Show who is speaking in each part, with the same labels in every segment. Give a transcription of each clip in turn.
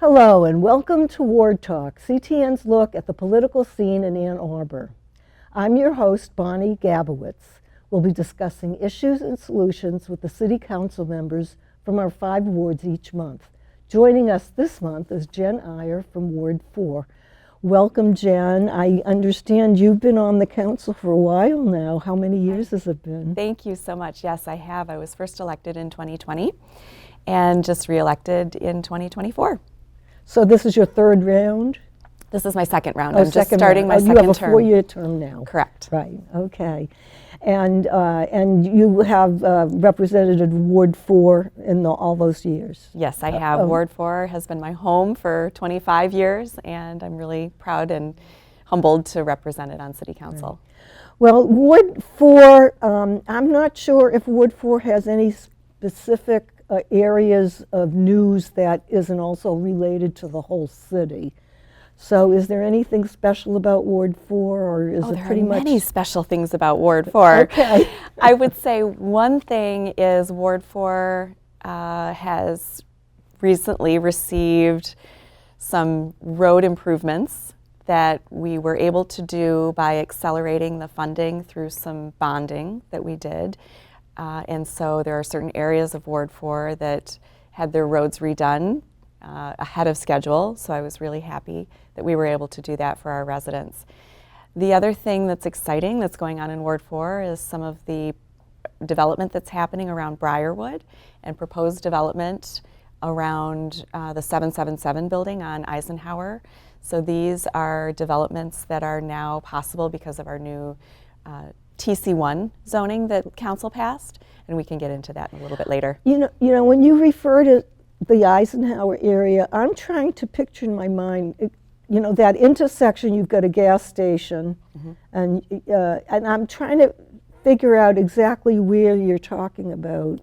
Speaker 1: Hello and welcome to Ward Talk, CTN's look at the political scene in Ann Arbor. I'm your host, Bonnie Gabowitz. We'll be discussing issues and solutions with the City Council members from our 5 wards each month. Joining us this month is Jen Eyer from Ward 4. Welcome, Jen. I understand you've been on the council for a while now. How many years has it been?
Speaker 2: Thank you so much. Yes, I have. I was first elected in 2020 and just re-elected in 2024.
Speaker 1: So this is your 3rd round?
Speaker 2: This is my 2nd round.
Speaker 1: Oh,
Speaker 2: I'm just starting my second term.
Speaker 1: You have a 4-year term now.
Speaker 2: Correct.
Speaker 1: Right, okay. And you have represented Ward 4 in all those years?
Speaker 2: Yes, I have. Ward 4 has been my home for 25 years, and I'm really proud and humbled to represent it on City Council.
Speaker 1: Right. Well, Ward 4, I'm not sure if Ward 4 has any specific areas of news that isn't also related to the whole city. So is there anything special about Ward 4, or is it pretty much?
Speaker 2: There are many special things about Ward 4.
Speaker 1: Okay.
Speaker 2: I would say one thing is Ward 4 has recently received some road improvements that we were able to do by accelerating the funding through some bonding that we did. And so there are certain areas of Ward 4 that had their roads redone ahead of schedule, so I was really happy that we were able to do that for our residents. The other thing that's exciting that's going on in Ward 4 is some of the development that's happening around Briarwood and proposed development around the 777 building on Eisenhower. So these are developments that are now possible because of our new TC1 zoning that council passed, and we can get into that in a little bit later.
Speaker 1: You know, when you refer to the Eisenhower area, I'm trying to picture in my mind, you know, that intersection. You've got a gas station, and I'm trying to figure out exactly where you're talking about.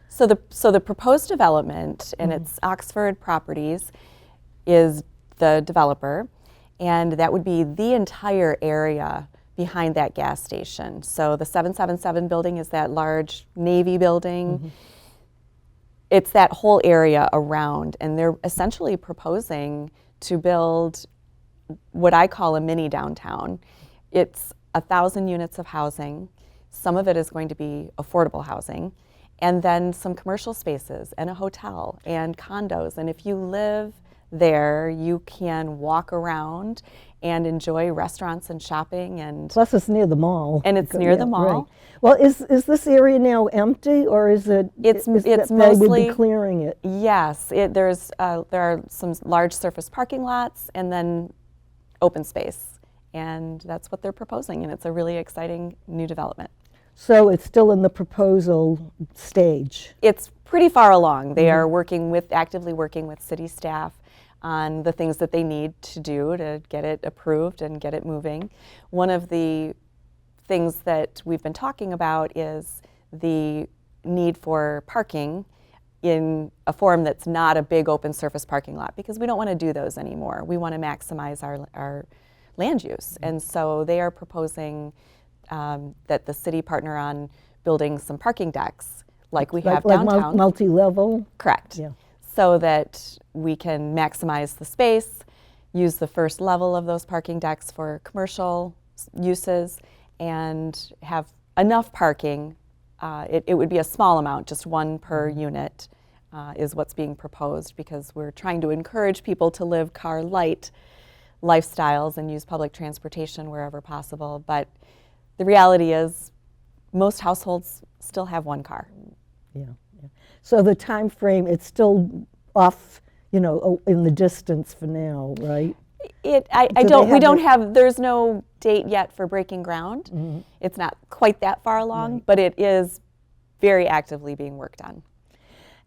Speaker 2: So the proposed development, and it's Oxford Properties, is the developer, and that would be the entire area behind that gas station. So the 777 building is that large Navy building. It's that whole area around, and they're essentially proposing to build what I call a mini downtown. It's 1,000 units of housing. Some of it is going to be affordable housing, and then some commercial spaces and a hotel and condos. And if you live there, you can walk around and enjoy restaurants and shopping, and
Speaker 1: plus it's near the mall.
Speaker 2: And it's near the mall.
Speaker 1: Right. Well, is this area now empty, or is it?
Speaker 2: It's
Speaker 1: mostly. They would be clearing it.
Speaker 2: Yes, there are some large surface parking lots and then open space, and that's what they're proposing, and it's a really exciting new development.
Speaker 1: So it's still in the proposal stage.
Speaker 2: It's pretty far along. They are actively working with city staff on the things that they need to do to get it approved and get it moving. One of the things that we've been talking about is the need for parking in a form that's not a big open surface parking lot, because we don't want to do those anymore. We want to maximize our land use. And so they are proposing that the city partner on building some parking decks like we have downtown.
Speaker 1: Like multi-level?
Speaker 2: Correct.
Speaker 1: Yeah.
Speaker 2: So that we can maximize the space, use the first level of those parking decks for commercial uses, and have enough parking. It would be a small amount, just one per unit is what's being proposed, because we're trying to encourage people to live car-light lifestyles and use public transportation wherever possible. But the reality is most households still have one car.
Speaker 1: Yeah. So the time frame, it's still off, you know, in the distance for now, right?
Speaker 2: There's no date yet for breaking ground. It's not quite that far along, but it is very actively being worked on.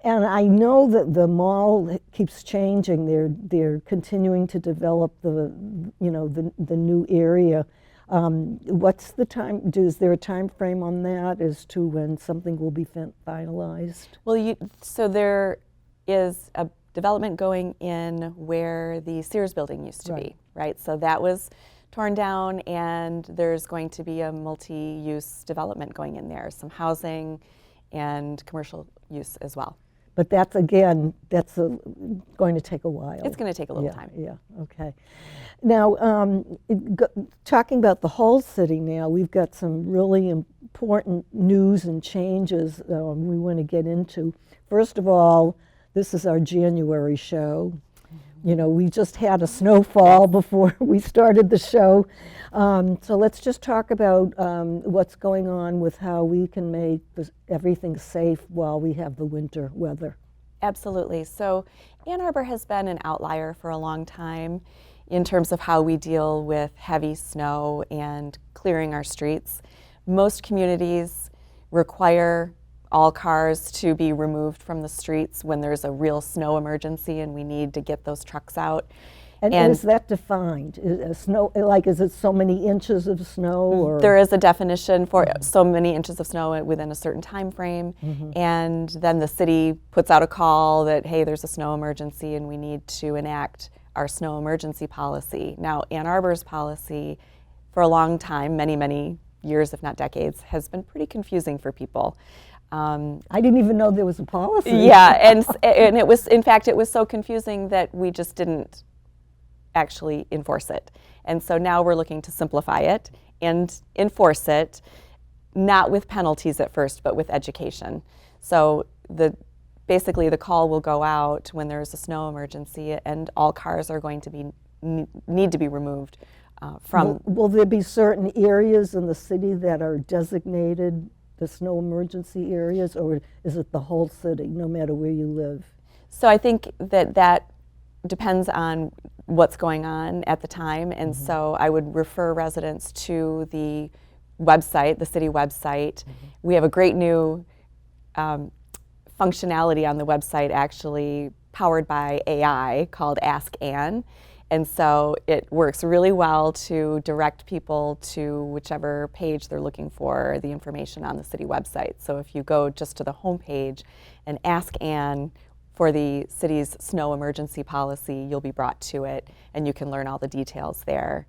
Speaker 1: And I know that the mall keeps changing. They're continuing to develop the new area. What's the time? Is there a time frame on that as to when something will be finalized?
Speaker 2: Well, so there is a development going in where the Sears building used to be, right? So that was torn down, and there's going to be a multi-use development going in there, some housing and commercial use as well.
Speaker 1: But that's, again, that's going to take a while.
Speaker 2: It's going to take a little
Speaker 1: Yeah,
Speaker 2: time.
Speaker 1: yeah, okay. Now, talking about the whole city now, we've got some really important news and changes we want to get into. First of all, this is our January show. You know, we just had a snowfall before we started the show. So let's just talk about what's going on with how we can make everything safe while we have the winter weather.
Speaker 2: Absolutely. So Ann Arbor has been an outlier for a long time in terms of how we deal with heavy snow and clearing our streets. Most communities require all cars to be removed from the streets when there's a real snow emergency and we need to get those trucks out.
Speaker 1: And is that defined? Snow, like, is it so many inches of snow? Or?
Speaker 2: There is a definition for so many inches of snow within a certain time frame, and then the city puts out a call that, hey, there's a snow emergency and we need to enact our snow emergency policy. Now, Ann Arbor's policy for a long time, many, many years, if not decades, has been pretty confusing for people.
Speaker 1: I didn't even know there was a policy.
Speaker 2: Yeah, and it was, in fact, it was so confusing that we just didn't actually enforce it. And so now we're looking to simplify it and enforce it, not with penalties at first, but with education. So basically the call will go out when there's a snow emergency and all cars are going to need to be removed from.
Speaker 1: Will there be certain areas in the city that are designated the snow emergency areas, or is it the whole city, no matter where you live?
Speaker 2: So I think that depends on what's going on at the time, and so I would refer residents to the website, the city website. We have a great new functionality on the website, actually powered by AI, called Ask Ann. And so it works really well to direct people to whichever page they're looking for the information on the city website. So if you go just to the home page and ask Ann for the city's snow emergency policy, you'll be brought to it and you can learn all the details there.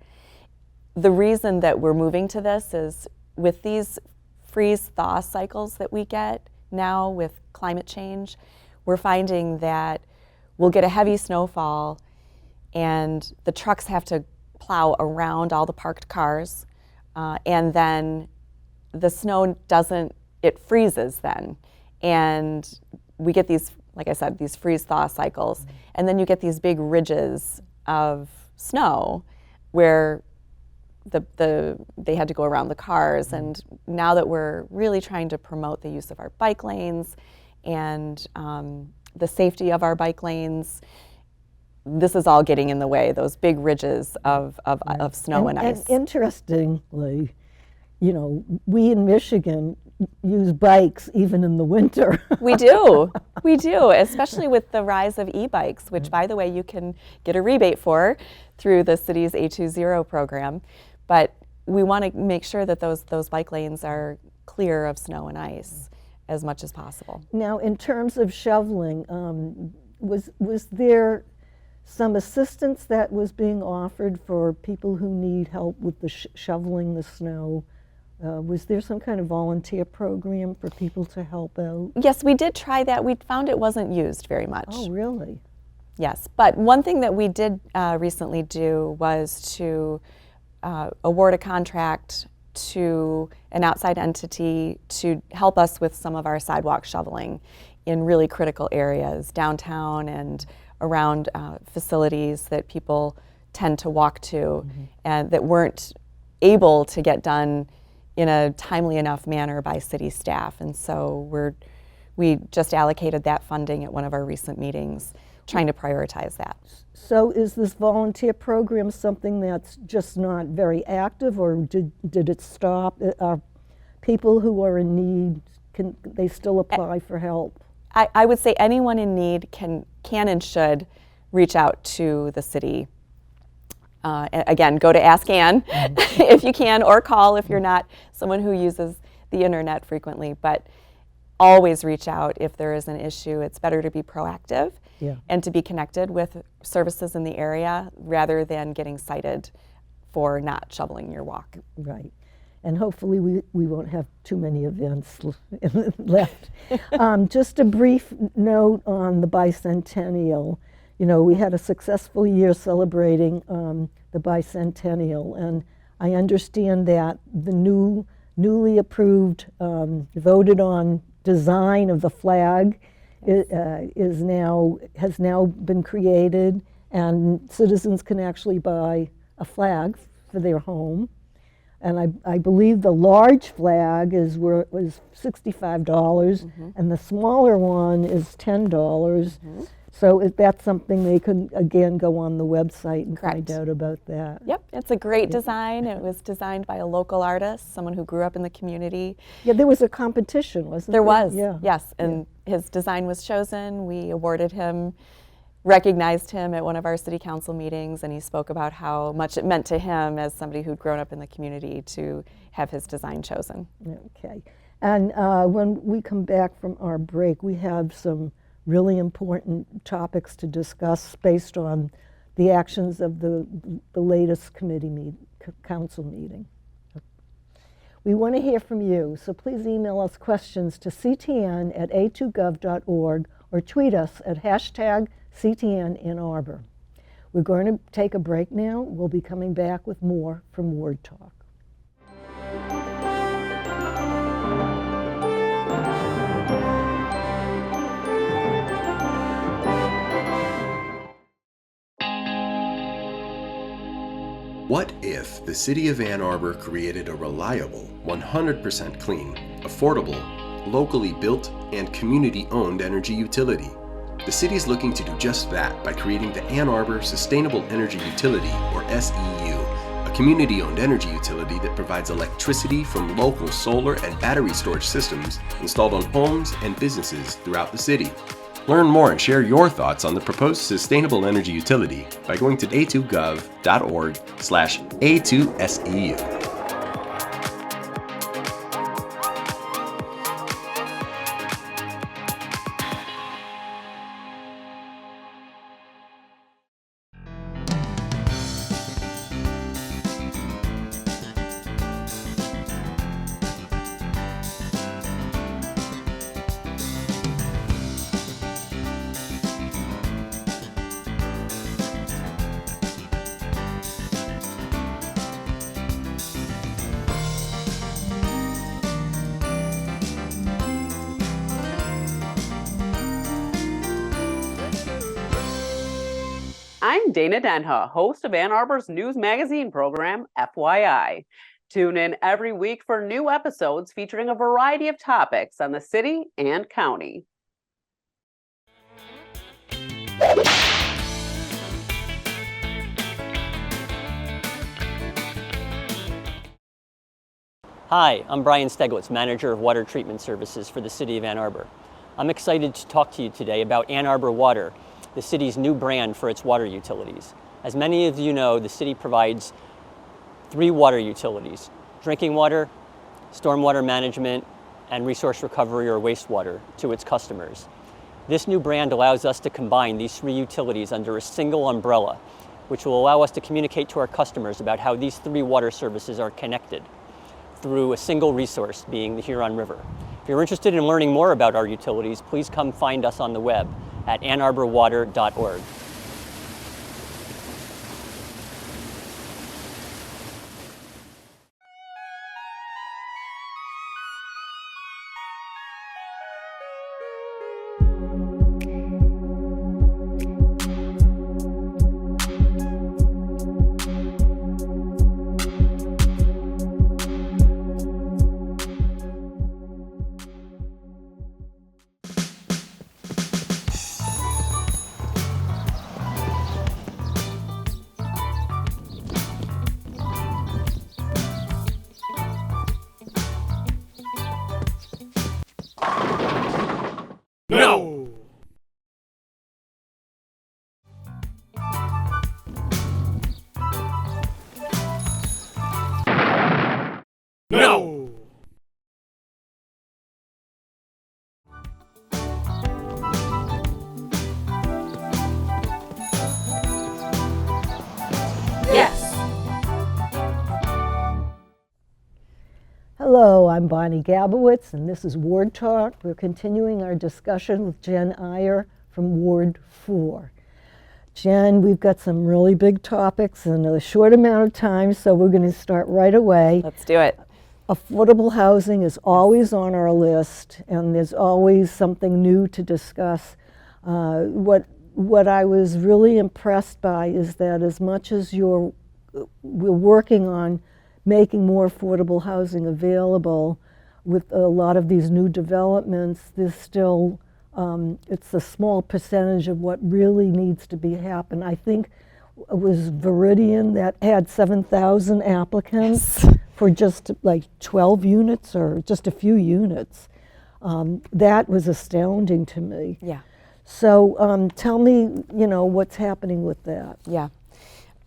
Speaker 2: The reason that we're moving to this is with these freeze-thaw cycles that we get now with climate change, we're finding that we'll get a heavy snowfall and the trucks have to plow around all the parked cars, and then the snow it freezes then. And we get these, like I said, these freeze-thaw cycles, and then you get these big ridges of snow where they had to go around the cars. And now that we're really trying to promote the use of our bike lanes and the safety of our bike lanes, this is all getting in the way, those big ridges of snow and ice.
Speaker 1: And interestingly, you know, we in Michigan use bikes even in the winter.
Speaker 2: We do, especially with the rise of e-bikes, which, by the way, you can get a rebate for through the city's A20 program. But we want to make sure that those bike lanes are clear of snow and ice as much as possible.
Speaker 1: Now, in terms of shoveling, was there some assistance that was being offered for people who need help with the shoveling the snow? Was there some kind of volunteer program for people to help out?
Speaker 2: Yes, we did try that. We found it wasn't used very much.
Speaker 1: Oh, really?
Speaker 2: Yes, but one thing that we did recently do was to award a contract to an outside entity to help us with some of our sidewalk shoveling in really critical areas, downtown and around facilities that people tend to walk to and that weren't able to get done in a timely enough manner by city staff. And so we just allocated that funding at one of our recent meetings, trying to prioritize that.
Speaker 1: So is this volunteer program something that's just not very active, or did it stop? Are people who are in need, can they still apply for help?
Speaker 2: I would say anyone in need can and should reach out to the city. Again, go to Ask Ann if you can, or call if you're not someone who uses the internet frequently. But always reach out if there is an issue. It's better to be proactive and to be connected with services in the area rather than getting cited for not shoveling your walk.
Speaker 1: Right. and hopefully we won't have too many events left. Just a brief note on the bicentennial. You know, we had a successful year celebrating the bicentennial, and I understand that the newly approved, voted on design of the flag has now been created, and citizens can actually buy a flag for their home. And I believe the large flag was $65, and the smaller one is $10. So that's something they can, again, go on the website and find out about that.
Speaker 2: Yep, it's a great design. It was designed by a local artist, someone who grew up in the community.
Speaker 1: Yeah, there was a competition, wasn't there?
Speaker 2: There was,
Speaker 1: yeah.
Speaker 2: yes, and his design was chosen. We awarded him, recognized him at one of our city council meetings, and he spoke about how much it meant to him as somebody who'd grown up in the community to have his design chosen.
Speaker 1: Okay, and when we come back from our break, we have some really important topics to discuss based on the actions of the latest council meeting. We want to hear from you, so please email us questions to ctn@a2gov.org or tweet us at #CTN in Arbor. We're going to take a break now. We'll be coming back with more from Ward Talk.
Speaker 3: What if the City of Ann Arbor created a reliable, 100% clean, affordable, locally built, and community-owned energy utility? The city is looking to do just that by creating the Ann Arbor Sustainable Energy Utility, or SEU, a community-owned energy utility that provides electricity from local solar and battery storage systems installed on homes and businesses throughout the city. Learn more and share your thoughts on the proposed sustainable energy utility by going to a2gov.org/A2SEU.
Speaker 4: I'm Dana Denha, host of Ann Arbor's news magazine program, FYI. Tune in every week for new episodes featuring a variety of topics on the city and county.
Speaker 5: Hi, I'm Brian Steglitz, Manager of Water Treatment Services for the City of Ann Arbor. I'm excited to talk to you today about Ann Arbor Water, the city's new brand for its water utilities. As many of you know, the city provides 3 water utilities: drinking water, stormwater management, and resource recovery or wastewater to its customers. This new brand allows us to combine these 3 utilities under a single umbrella, which will allow us to communicate to our customers about how these 3 water services are connected through a single resource, being the Huron River. If you're interested in learning more about our utilities, please come find us on the web at annarborwater.org.
Speaker 1: I'm Bonnie Gabowitz, and this is Ward Talk. We're continuing our discussion with Jen Eyer from Ward 4. Jen, we've got some really big topics in a short amount of time, so we're going to start right away.
Speaker 2: Let's do it.
Speaker 1: Affordable housing is always on our list, and there's always something new to discuss. What I was really impressed by is that as much as we're working on making more affordable housing available with a lot of these new developments, there's still, it's a small percentage of what really needs to be happen. I think it was Viridian that had 7,000 applicants for just like 12 units or just a few units. That was astounding to me.
Speaker 2: Yeah.
Speaker 1: So tell me, what's happening with that.
Speaker 2: Yeah.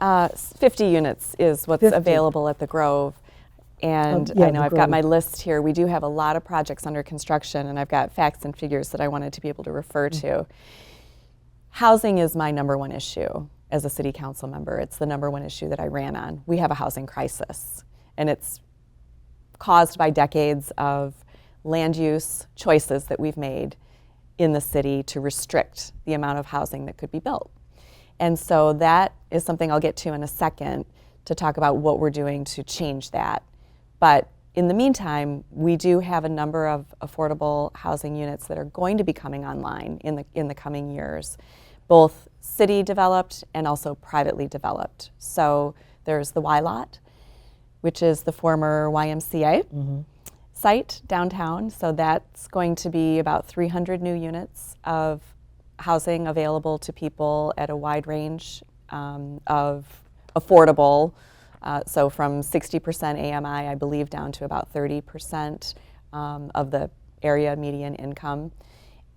Speaker 2: 50 units is what's
Speaker 1: 50.
Speaker 2: available at the Grove. And
Speaker 1: yeah,
Speaker 2: I know
Speaker 1: the
Speaker 2: I've got
Speaker 1: Grove.
Speaker 2: my list here. We do have a lot of projects under construction, and I've got facts and figures that I wanted to be able to refer to. Housing is my number one issue as a city council member. It's the number one issue that I ran on. We have a housing crisis, and it's caused by decades of land use choices that we've made in the city to restrict the amount of housing that could be built. And so that is something I'll get to in a second to talk about what we're doing to change that. But in the meantime, we do have a number of affordable housing units that are going to be coming online in the coming years, both city developed and also privately developed. So there's the Y Lot, which is the former YMCA site downtown. So that's going to be about 300 new units of housing available to people at a wide range of affordable, so from 60% AMI, I believe, down to about 30% of the area median income.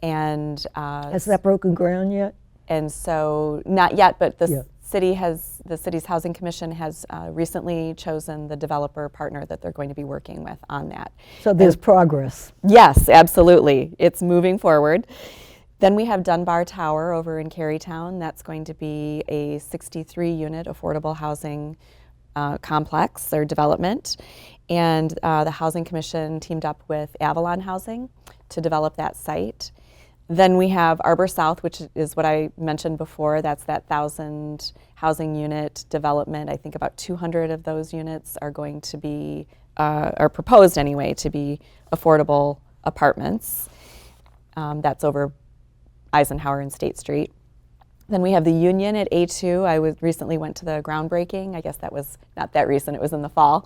Speaker 2: And
Speaker 1: Has that broken ground yet?
Speaker 2: and so not yet, but the
Speaker 1: Yeah.
Speaker 2: city's housing commission has recently chosen the developer partner that they're going to be working with on that.
Speaker 1: So there's progress.
Speaker 2: Yes, absolutely. It's moving forward. Then we have Dunbar Tower over in Carytown. That's going to be a 63-unit affordable housing complex or development. And the Housing Commission teamed up with Avalon Housing to develop that site. Then we have Arbor South, which is what I mentioned before. That's that 1,000 housing unit development. I think about 200 of those units are going to be, are proposed anyway, to be affordable apartments. That's over Eisenhower and State Street. Then we have the Union at A2. I recently went to the groundbreaking. I guess that was not that recent, it was in the fall.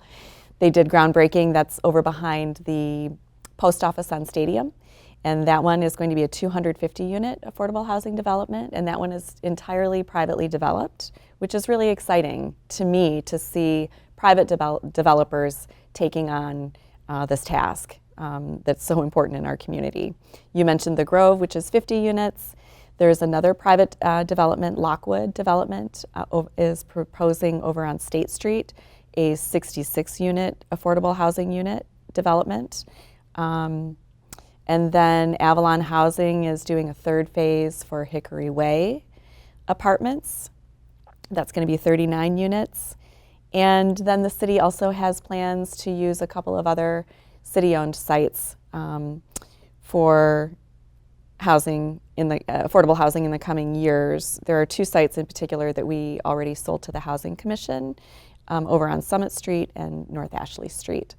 Speaker 2: They did groundbreaking. That's over behind the post office on Stadium. And that one is going to be a 250-unit affordable housing development. And that one is entirely privately developed, which is really exciting to me to see private developers taking on this task. That's so important in our community. You mentioned the Grove, which is 50 units. There's another private development, Lockwood Development, is proposing over on State Street a 66-unit affordable housing unit development. And then Avalon Housing is doing a third phase for Hickory Way Apartments. That's going to be 39 units. And then the city also has plans to use a couple of other city-owned sites for housing in the affordable housing in the coming years. There are two sites in particular that we already sold to the Housing Commission over on Summit Street and North Ashley Street.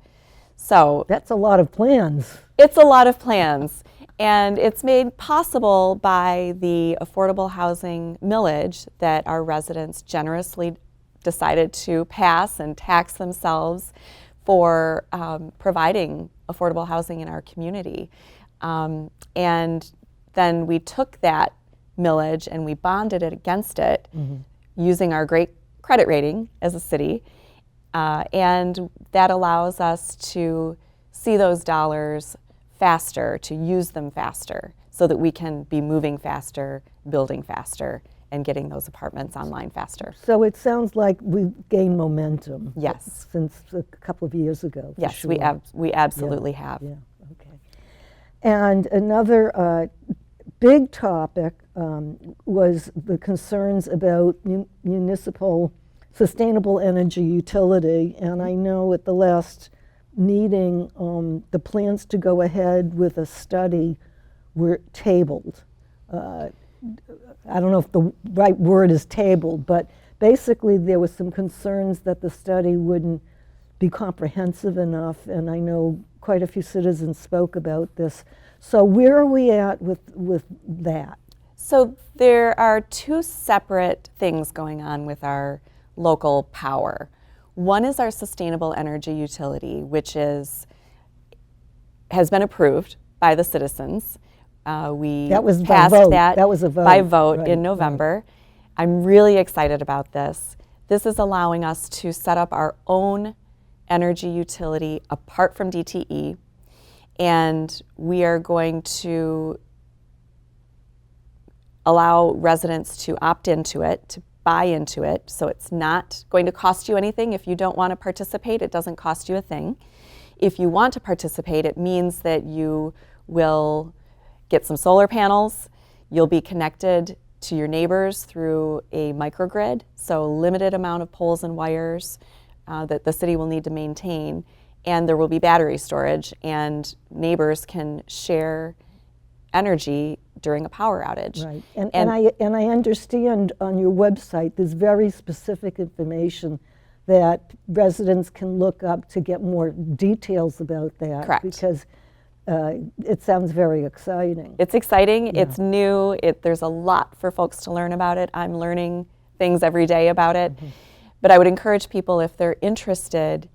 Speaker 2: So
Speaker 1: That's a lot of plans.
Speaker 2: it's a lot of plans, and it's made possible by the affordable housing millage that our residents generously decided to pass and tax themselves for providing affordable housing in our community. And then we took that millage and we bonded it against it using our great credit rating as a city. And that allows us to see those dollars faster, to use them faster, so that we can be moving faster, building faster, and getting those apartments online faster.
Speaker 1: So it sounds like we've gained momentum.
Speaker 2: Yes.
Speaker 1: Since a couple of years ago. for
Speaker 2: Yes,
Speaker 1: sure.
Speaker 2: we absolutely have.
Speaker 1: Yeah, okay. And another big topic was the concerns about municipal sustainable energy utility. And I know at the last needing the plans to go ahead with a study were tabled. I don't know if the right word is tabled, but basically there was some concerns that the study wouldn't be comprehensive enough, and I know quite a few citizens spoke about this. So where are we at with that?
Speaker 2: So there are two separate things going on with our local power. One is our sustainable energy utility, which has been approved by the citizens. We
Speaker 1: That was by
Speaker 2: passed
Speaker 1: vote.
Speaker 2: that,
Speaker 1: That was a vote.
Speaker 2: by vote
Speaker 1: Right,
Speaker 2: in
Speaker 1: right.
Speaker 2: November. I'm really excited about this. This is allowing us to set up our own energy utility apart from DTE, and we are going to allow residents to opt into it, to buy into it, so it's not going to cost you anything. If you don't want to participate, it doesn't cost you a thing. If you want to participate, it means that you will get some solar panels, you'll be connected to your neighbors through a microgrid, so a limited amount of poles and wires that the city will need to maintain, and there will be battery storage, and neighbors can share energy during a power outage.
Speaker 1: Right, and I understand on your website there's very specific information that residents can look up to get more details about that.
Speaker 2: Correct.
Speaker 1: Because it sounds very exciting.
Speaker 2: It's exciting, it's new, there's a lot for folks to learn about it. I'm learning things every day about it. But I would encourage people, if they're interested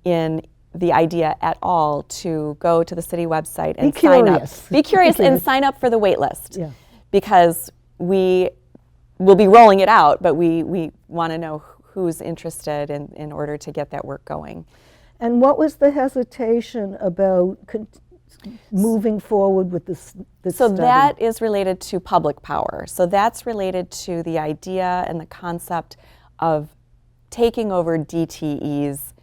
Speaker 2: in the idea at all, to go to the city website and sign up. Be curious and sign up for the wait list.
Speaker 1: Yeah.
Speaker 2: Because we will be rolling it out, but we want to know who's interested in order to get that work going.
Speaker 1: And what was the hesitation about moving forward with this
Speaker 2: So
Speaker 1: study?
Speaker 2: that is related to public power. So that's related to the idea and the concept of taking over DTE's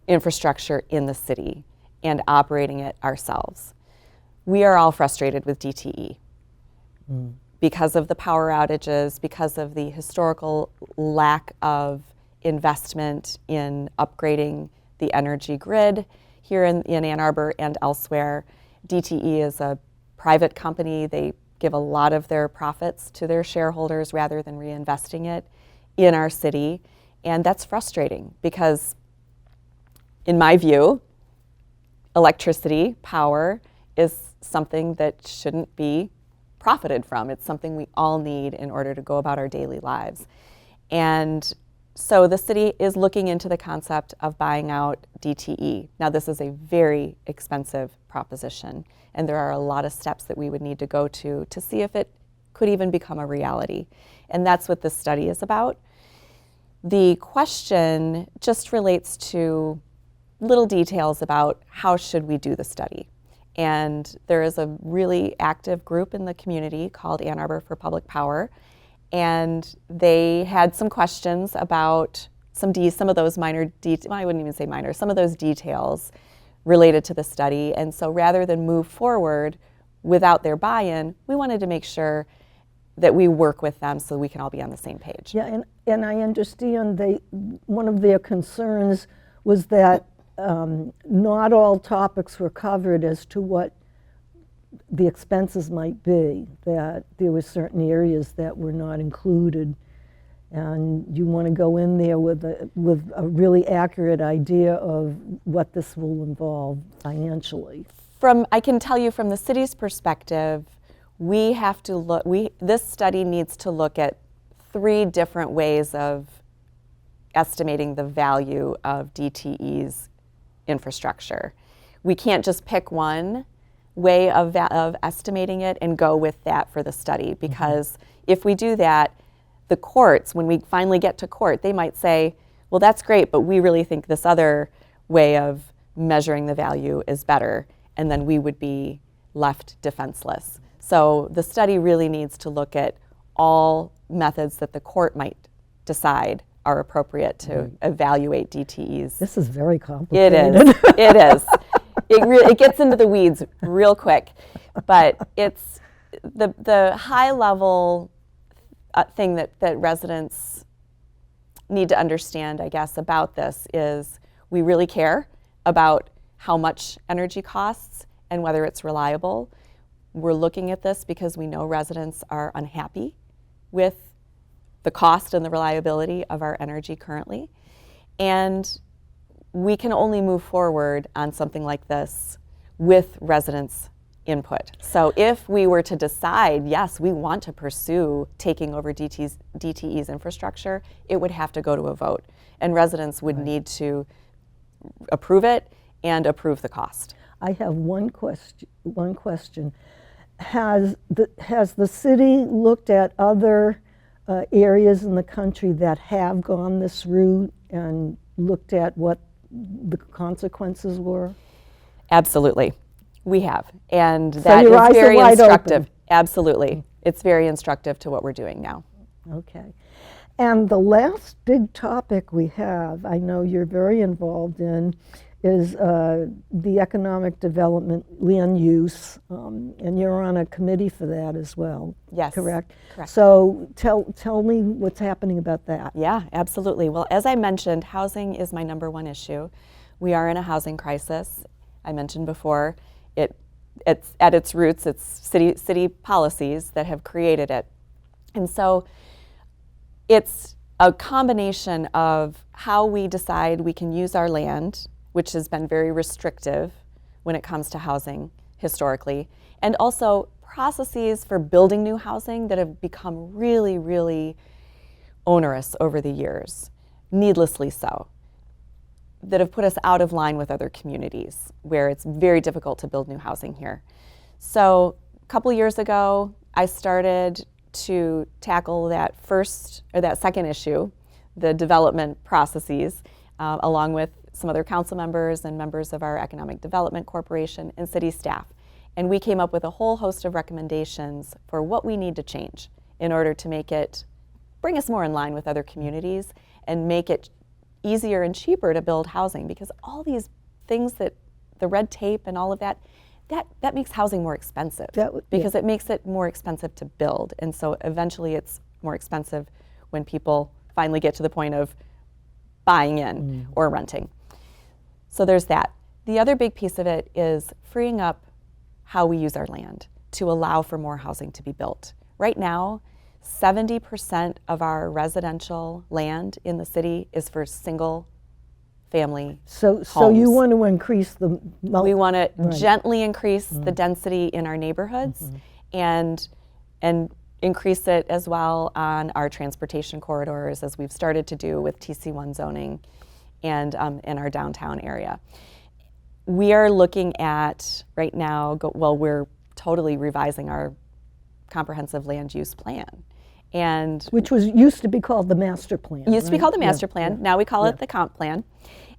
Speaker 2: infrastructure in the city and operating it ourselves. We are all frustrated with DTE because of the power outages, because of the historical lack of investment in upgrading the energy grid here in Ann Arbor and elsewhere. DTE is a private company. They give a lot of their profits to their shareholders rather than reinvesting it in our city. And that's frustrating because, in my view, electricity, power, is something that shouldn't be profited from. It's something we all need in order to go about our daily lives. And so the city is looking into the concept of buying out DTE. Now, this is a very expensive proposition, and there are a lot of steps that we would need to go to see if it could even become a reality. And that's what this study is about. The question just relates to little details about how should we do the study. And there is a really active group in the community called Ann Arbor for Public Power, and they had some questions about some of those minor details, I wouldn't even say minor, some of those details related to the study. And so rather than move forward without their buy-in, we wanted to make sure that we work with them so we can all be on the same page.
Speaker 1: Yeah, and I understand one of their concerns was that not all topics were covered as to what the expenses might be, that there were certain areas that were not included, and you want to go in there with a really accurate idea of what this will involve financially.
Speaker 2: I can tell you from the city's perspective, we have to look, this study needs to look at 3 different ways of estimating the value of DTE's infrastructure. We can't just pick one way of estimating it and go with that for the study, because if we do that, the courts, when we finally get to court, they might say, well, that's great, but we really think this other way of measuring the value is better, and then we would be left defenseless. So the study really needs to look at all methods that the court might decide are appropriate to evaluate DTEs.
Speaker 1: This is very complicated.
Speaker 2: It is. It is. It gets into the weeds real quick, but it's the high level thing that residents need to understand, I guess, about this is we really care about how much energy costs and whether it's reliable. We're looking at this because we know residents are unhappy with the cost and the reliability of our energy currently. And we can only move forward on something like this with residents' input. So if we were to decide, yes, we want to pursue taking over DTE's infrastructure, it would have to go to a vote. And residents would need to approve it and approve the cost.
Speaker 1: I have one question. Has the city looked at other areas in the country that have gone this route and looked at what the consequences were?
Speaker 2: Absolutely, we have, and
Speaker 1: So
Speaker 2: that
Speaker 1: your
Speaker 2: is
Speaker 1: eyes are
Speaker 2: very
Speaker 1: wide
Speaker 2: instructive.
Speaker 1: open.
Speaker 2: Absolutely, it's very instructive to what we're doing now.
Speaker 1: Okay. And the last big topic we have, I know you're very involved in, is the economic development land use, and you're on a committee for that as well.
Speaker 2: Yes,
Speaker 1: Correct?
Speaker 2: correct.
Speaker 1: So tell me what's happening about that.
Speaker 2: Yeah, absolutely. Well, as I mentioned, housing is my number one issue. We are in a housing crisis. I mentioned before, it's at its roots, it's city policies that have created it. And so it's a combination of how we decide we can use our land, which has been very restrictive when it comes to housing historically, and also processes for building new housing that have become really, really onerous over the years, needlessly so, that have put us out of line with other communities where it's very difficult to build new housing here. So a couple years ago, I started to tackle that second issue, the development processes, along with some other council members and members of our Economic Development Corporation and city staff. And we came up with a whole host of recommendations for what we need to change in order to bring us more in line with other communities and make it easier and cheaper to build housing, because all these things that the red tape and all of that makes housing more expensive, because it makes it more expensive to build. And so eventually it's more expensive when people finally get to the point of buying in or renting. So there's that. The other big piece of it is freeing up how we use our land to allow for more housing to be built. Right now, 70% of our residential land in the city is for single family
Speaker 1: So you want to increase the...
Speaker 2: We want to gently increase the density in our neighborhoods and increase it as well on our transportation corridors, as we've started to do with TC1 zoning and in our downtown area. We are looking at right now, we're totally revising our comprehensive land use plan.
Speaker 1: Which used to be called the master plan.
Speaker 2: Used to be called the master plan.
Speaker 1: Yeah.
Speaker 2: Now we call it the comp plan.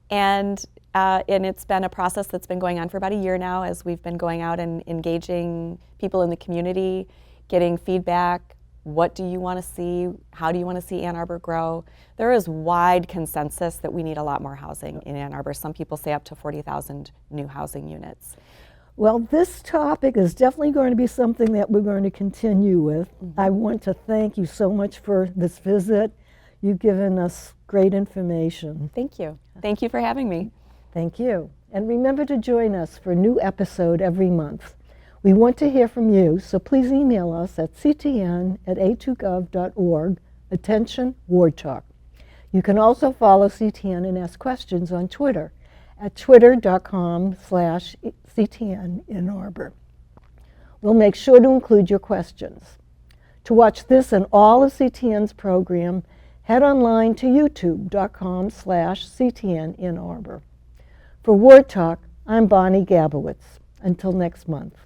Speaker 2: And it's been a process that's been going on for about a year now, as we've been going out and engaging people in the community, getting feedback. What do you want to see? How do you want to see Ann Arbor grow? There is wide consensus that we need a lot more housing in Ann Arbor. Some people say up to 40,000 new housing units.
Speaker 1: Well, this topic is definitely going to be something that we're going to continue with. I want to thank you so much for this visit. You've given us great information.
Speaker 2: Thank you. Thank you for having me.
Speaker 1: Thank you. And remember to join us for a new episode every month. We want to hear from you, so please email us at ctn@a2gov.org. Attention, Ward Talk. You can also follow CTN and ask questions on Twitter at twitter.com/CTN in Arbor. We'll make sure to include your questions. To watch this and all of CTN's program, head online to youtube.com/CTN in Arbor. For Ward Talk, I'm Bonnie Gabowitz. Until next month.